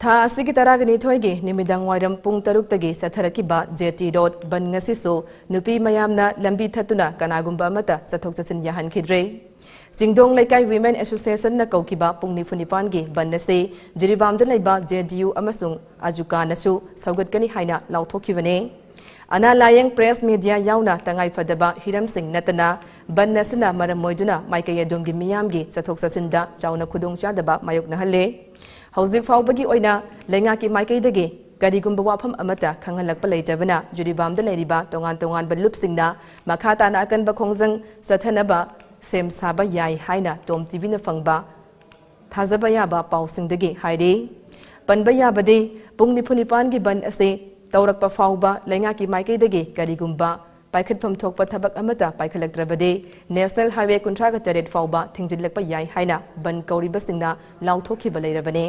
था असिगी तरागनी थोइगे निमिदंग वाइरम पुंग तरुक्तगी सथरकिबा jetty road बन ngasiso nupi mayamna lambi thatuna kanagumba mata sathok chachin yahankhidre Jingdong Laikai Women Association na kaukiba pungni funipan gi bannase jiribam da laiba JDU amasung ajuka nasu saugatkani haina lauthokibane Ana layang press media yauna tangai fadaba hiram sing natana bannasina maram moiduna maikaya domgi miyamgi sathok chachinda chauna khudong chadaba mayok na halle Hauzik faubagi oina lenga ki maikai dage garigumba wafam amata khangalakpa leitabana juribam da leiriba tongan balup singna makhata na akan ba khongjang sathanaba sem saba yai haina TOMTV na fangba thazaba yaba pausing dage haide panba yabade pungni phunipan gi ban ase taurakpa fauba lenga ki maikai dage garigumba paikhatpham thokpa thabak amata paikhalaktrabade National Highway kunthra ga taret fauba thingjilakpa yai haina ban kauriba singna lauthokhiba leirabane